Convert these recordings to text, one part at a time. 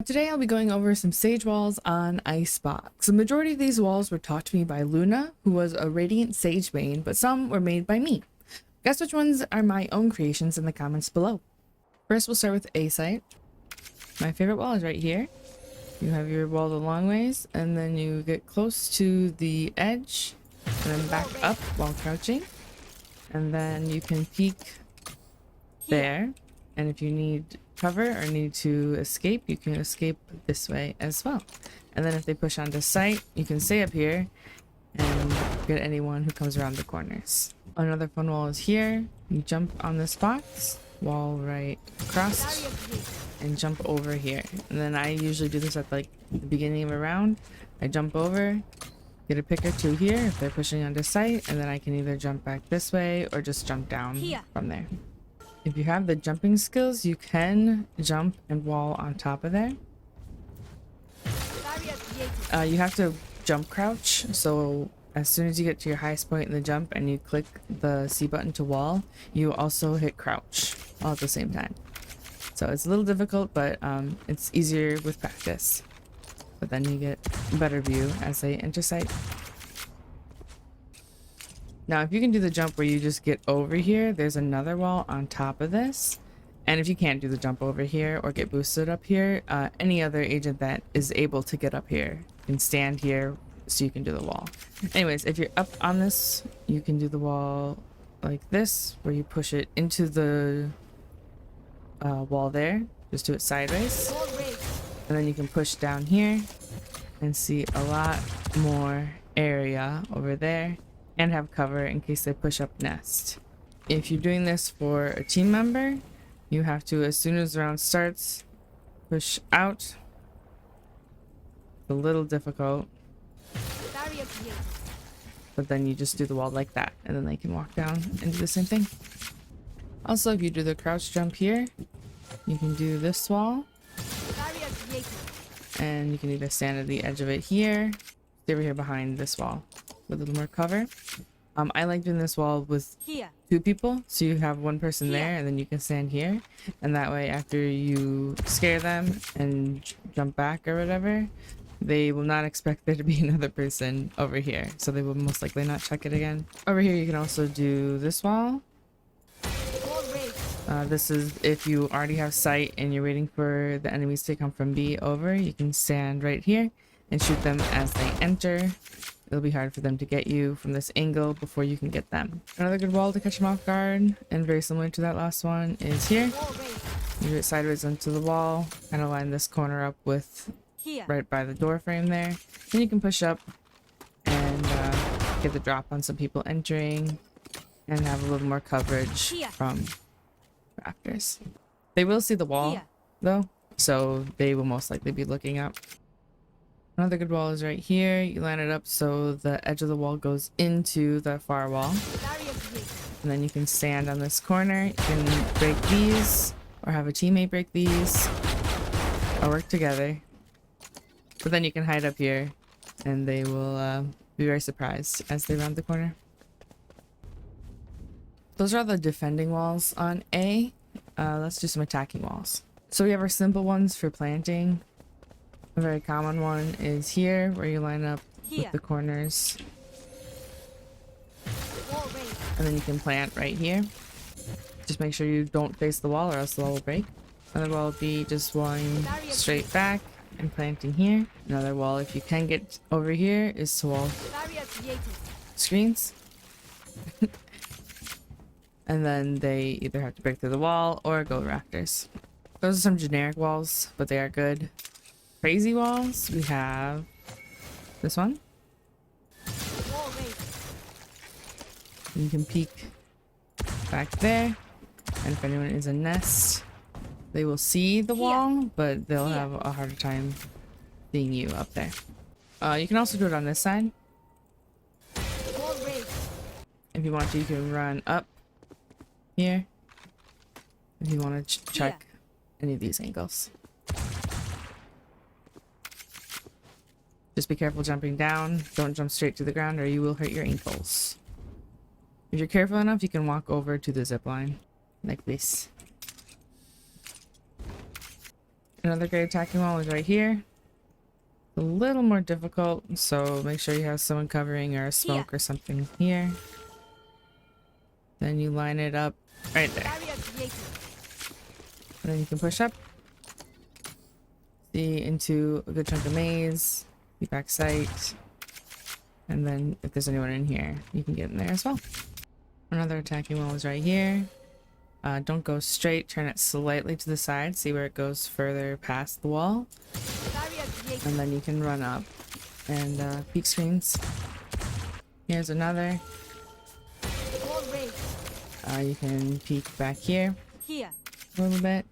Today I'll be going over some sage walls on Icebox. The majority of these walls were taught to me by Luna, who was a radiant sage main, but some were made by me. Guess which ones are my own creations in the comments below. First we'll start with A site. My favorite wall is right here. You have your wall the long ways, and then you get close to the edge, and then back up while crouching. And then you can peek there, and if you need cover or need to escape, you can escape this way as well. And then if they push onto site, you can stay up here and get anyone who comes around the corners. Another fun wall is here. You jump on this box, wall right across, and jump over here. And then I usually do this at like the beginning of a round. I jump over, get a pick or two here if they're pushing onto site, and then I can either jump back this way or just jump down from there. If you have the jumping skills, you can jump and wall on top of there. You have to jump crouch, so as soon as you get to your highest point in the jump and you click the C button to wall, you also hit crouch all at the same time. So it's a little difficult, but it's easier with practice. But then you get a better view as they enter site. Now, if you can do the jump where you just get over here, there's another wall on top of this. And if you can't do the jump over here or get boosted up here, any other agent that is able to get up here can stand here so you can do the wall. Anyways, if you're up on this, you can do the wall like this, where you push it into the wall there. Just do it sideways. And then you can push down here and see a lot more area over there, and have cover in case they push up nest. If you're doing this for a team member, you have to, as soon as the round starts, push out. It's a little difficult, but then you just do the wall like that, and then they can walk down and do the same thing. Also, if you do the crouch jump here, you can do this wall, and you can either stand at the edge of it here, stay over here behind this wall with a little more cover. I like doing this wall with two people, so you have one person there and then you can stand here, and that way after you scare them and jump back or whatever, they will not expect there to be another person over here, so they will most likely not check it again. Over here you can also do this wall. This is if you already have sight and you're waiting for the enemies to come from B over, you can stand right here and shoot them as they enter. It'll be hard for them to get you from this angle before you can get them. Another good wall to catch them off guard, and very similar to that last one, is here. You do it sideways onto the wall, kind of line this corner up with right by the door frame there. Then you can push up and get the drop on some people entering and have a little more coverage from rafters. They will see the wall though, so they will most likely be looking up. Another good wall is right here. You line it up so the edge of the wall goes into the far wall. And then you can stand on this corner. You can break these or have a teammate break these or work together. But then you can hide up here and they will be very surprised as they round the corner. Those are the defending walls on A. Let's do some attacking walls. So we have our simple ones for planting. A very common one is here, where you line up with the corners. And then you can plant right here. Just make sure you don't face the wall or else the wall will break. Another wall will be just walling straight back and planting here. Another wall, if you can get over here, is to wall screens. And then they either have to break through the wall or go rafters. Those are some generic walls, but they are good. Crazy walls, we have this one. You can peek back there, and if anyone is a nest, they will see the wall, but they'll have a harder time seeing you up there. You can also do it on this side. If you want to, you can run up here if you want to check any of these angles. Just be careful jumping down. Don't jump straight to the ground or you will hurt your ankles. If you're careful enough, you can walk over to the zip line like this. Another great attacking wall is right here. A little more difficult, so make sure you have someone covering or a smoke or something here. Then you line it up right there. And then you can push up. See into a good chunk of maze. Keep back sight. And then if there's anyone in here, you can get in there as well. Another attacking wall is right here. Don't go straight, turn it slightly to the side, see where it goes further past the wall. And then you can run up and peek screens. Here's another. You can peek back here a little bit.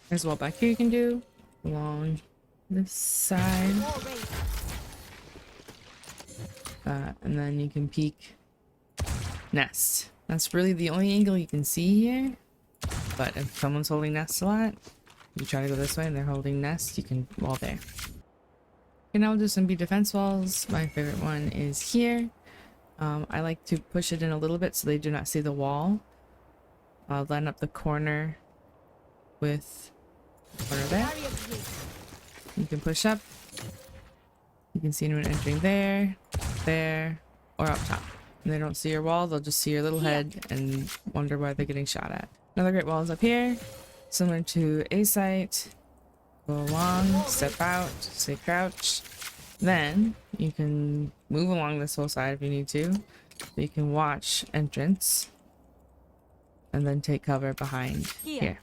There's a wall back here you can do along this side. And then you can peek nest. That's really the only angle you can see here. But if someone's holding nest a lot, you try to go this way and they're holding nest, you can wall there. Okay, now we'll do some defense walls. My favorite one is here. I like to push it in a little bit so they do not see the wall. I'll line up the corner with the corner there. You can push up. You can see anyone entering there, there, or up top. And they don't see your wall, they'll just see your little head and wonder why they're getting shot at. Another great wall is up here, similar to a site. Go along, step out, say crouch. Then you can move along this whole side if you need to. So you can watch entrance and then take cover behind here.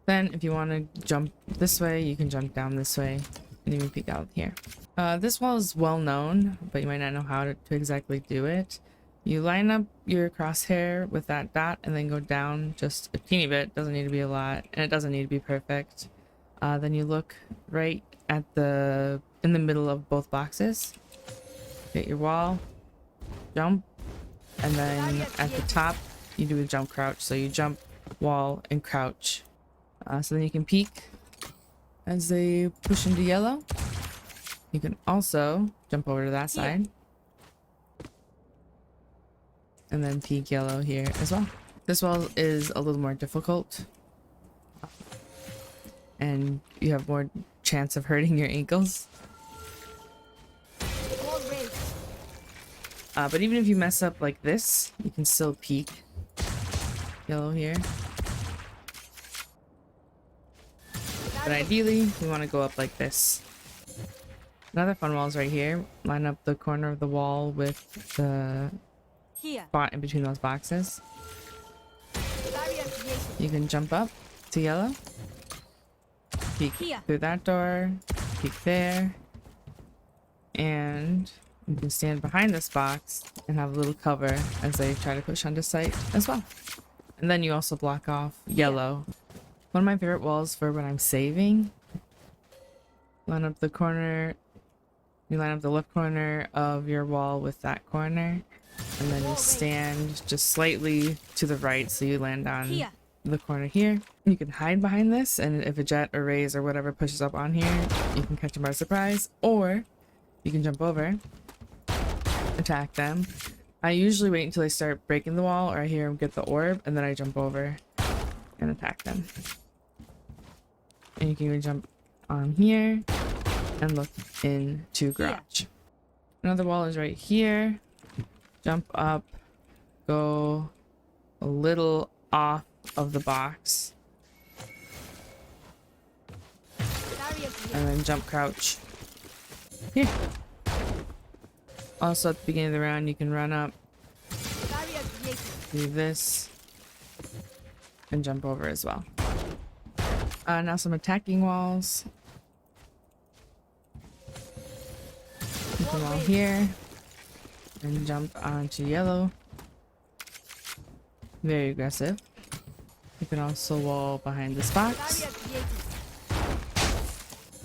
Then if you want to jump this way, you can jump down this way and even peek out here. This wall is well known, but you might not know how to exactly do it. You line up your crosshair with that dot and then go down just a teeny bit. Doesn't need to be a lot, and it doesn't need to be perfect. Then you look right at in the middle of both boxes. Get your wall, jump, and then at the top you do a jump crouch. So you jump, wall, and crouch. So then you can peek as they push into yellow. You can also jump over to that side. And then peek yellow here as well. This wall is a little more difficult. And you have more chance of hurting your ankles. But even if you mess up like this, you can still peek yellow here. But ideally, we want to go up like this. Another fun wall is right here. Line up the corner of the wall with the spot in between those boxes. You can jump up to yellow. Peek through that door. Peek there. And you can stand behind this box and have a little cover as they try to push onto site as well. And then you also block off yellow. One of my favorite walls for when I'm saving. Line up the corner. You line up the left corner of your wall with that corner. And then you stand just slightly to the right so you land on the corner here. You can hide behind this, and if a jet or raise or whatever pushes up on here, you can catch them by surprise. Or you can jump over, attack them. I usually wait until they start breaking the wall or I hear them get the orb, and then I jump over and attack them. And you can even jump on here and look into garage. Another wall is right here. Jump up, go a little off of the box, and then jump crouch here. Also at the beginning of the round you can run up, do this, and jump over as well. Now some attacking walls. Keep them all here and jump onto yellow. Very aggressive. You can also wall behind this box.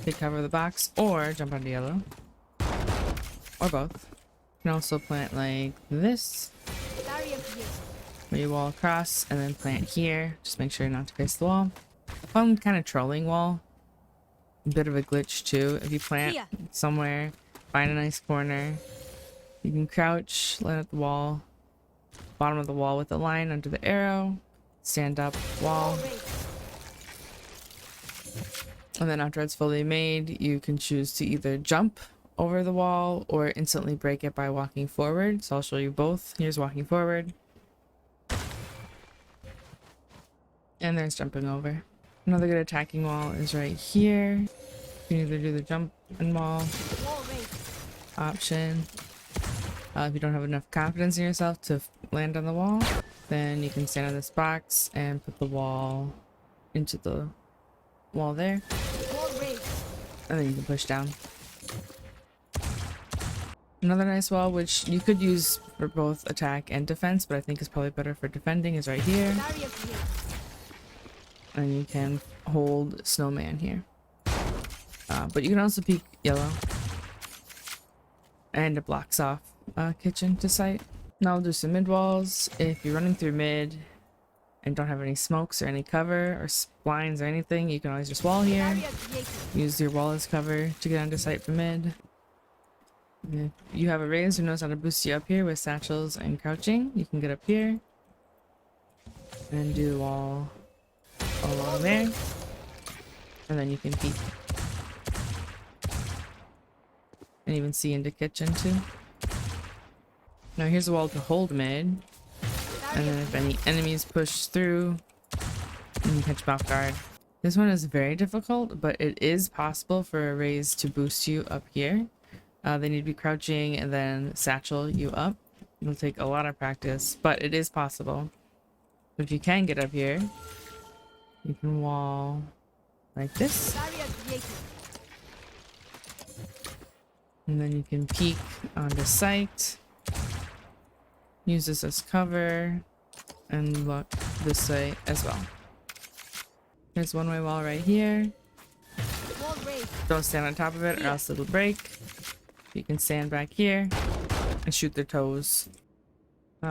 Take cover of the box or jump onto yellow. Or both. You can also plant like this. Where you wall across and then plant here. Just make sure not to face the wall. A fun kind of trolling wall. A bit of a glitch too. If you plant somewhere, find a nice corner. You can crouch, line up the wall, bottom of the wall with the line under the arrow, stand up, wall, And then after it's fully made, you can choose to either jump over the wall or instantly break it by walking forward. So I'll show you both. Here's walking forward. And there's jumping over. Another good attacking wall is right here. You can either do the jump and wall option. If you don't have enough confidence in yourself to land on the wall, then you can stand on this box and put the wall into the wall there. And then you can push down. Another nice wall, which you could use for both attack and defense, but I think is probably better for defending, is right here. And you can hold snowman here. But you can also peek yellow. And it blocks off kitchen to sight. Now I'll do some mid walls. If you're running through mid and don't have any smokes or any cover or blinds or anything, you can always just wall here. Use your wall as cover to get onto sight for mid. If you have a raise who knows how to boost you up here with satchels and crouching, you can get up here and do the wall along there, and then you can peek and even see into kitchen too. Now here's a wall to hold mid, and then if any enemies push through, you can catch them off guard. This one is very difficult, but it is possible for a raise to boost you up here. They need to be crouching and then satchel you up. It'll take a lot of practice, but it is possible. If you can get up here, you can wall like this. And then you can peek onto sight. Use this as cover and look this way as well. There's one way wall right here. Don't stand on top of it or else it'll break. You can stand back here and shoot their toes.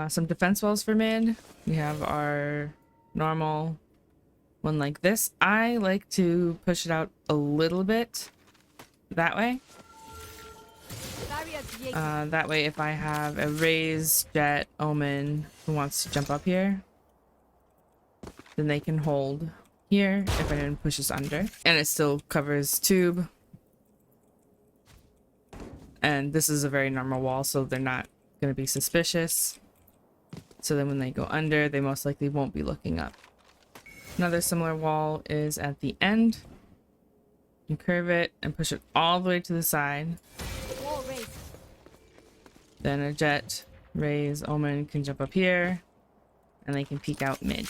Some defense walls for mid. We have our normal one like this. I like to push it out a little bit that way. That way if I have a raise, jet, omen who wants to jump up here, then they can hold here if anyone pushes under. And it still covers tube. And this is a very normal wall, so they're not going to be suspicious. So then when they go under, they most likely won't be looking up. Another similar wall is at the end. You curve it and push it all the way to the side. Then a jet, raise, omen can jump up here, and they can peek out mid.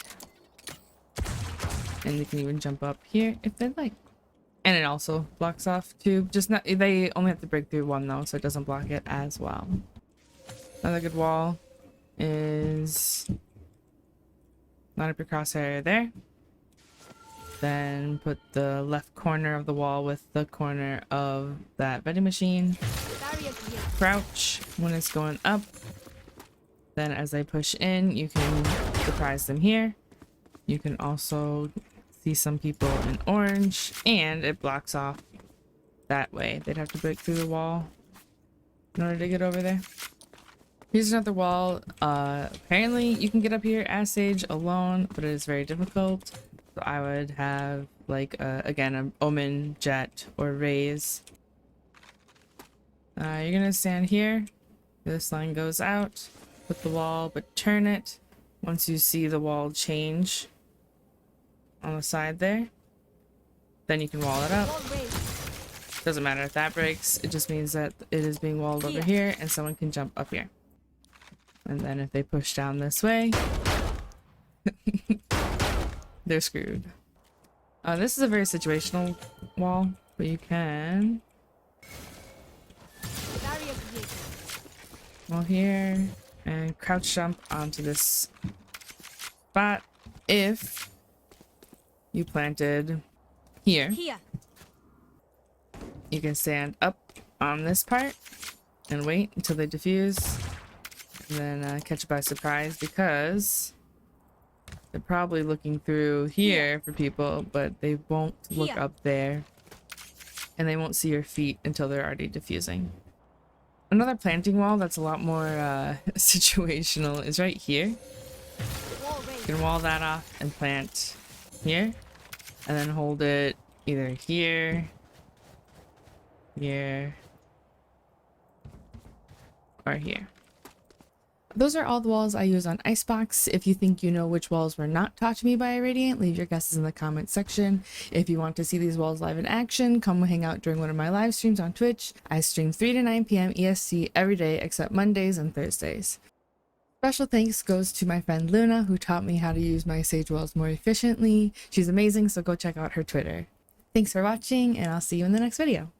And they can even jump up here if they'd like. And it also blocks off tube. Just not, they only have to break through one though, so it doesn't block it as well. Another good wall is line up your crosshair there. Then put the left corner of the wall with the corner of that vending machine. Crouch when it's going up. Then as they push in, you can surprise them here. You can also see some people in orange, and it blocks off that way. They'd have to break through the wall in order to get over there. Here's another wall. Apparently you can get up here as Sage alone, but it is very difficult. So I would have like again an omen, jet, or raise. You're gonna stand here. This line goes out. Put the wall, but turn it once you see the wall change on the side there. Then you can wall it up. Doesn't matter if that breaks. It just means that it is being walled over here, and someone can jump up here. And then if they push down this way, they're screwed. This is a very situational wall, but you can wall here and crouch jump onto this spot if you planted here. You can stand up on this part and wait until they defuse, and then catch it by surprise, because they're probably looking through here for people, but they won't look up there, and they won't see your feet until they're already defusing. Another planting wall that's a lot more situational is right here. You can wall that off and plant here, and then hold it either here, here, or here. Those are all the walls I use on Icebox. If you think you know which walls were not taught to me by Irradiant, leave your guesses in the comment section. If you want to see these walls live in action, come hang out during one of my live streams on Twitch. I stream 3 to 9 p.m. EST every day except Mondays and Thursdays. Special thanks goes to my friend Luna, who taught me how to use my sage walls more efficiently. She's amazing, so go check out her Twitter. Thanks for watching, and I'll see you in the next video.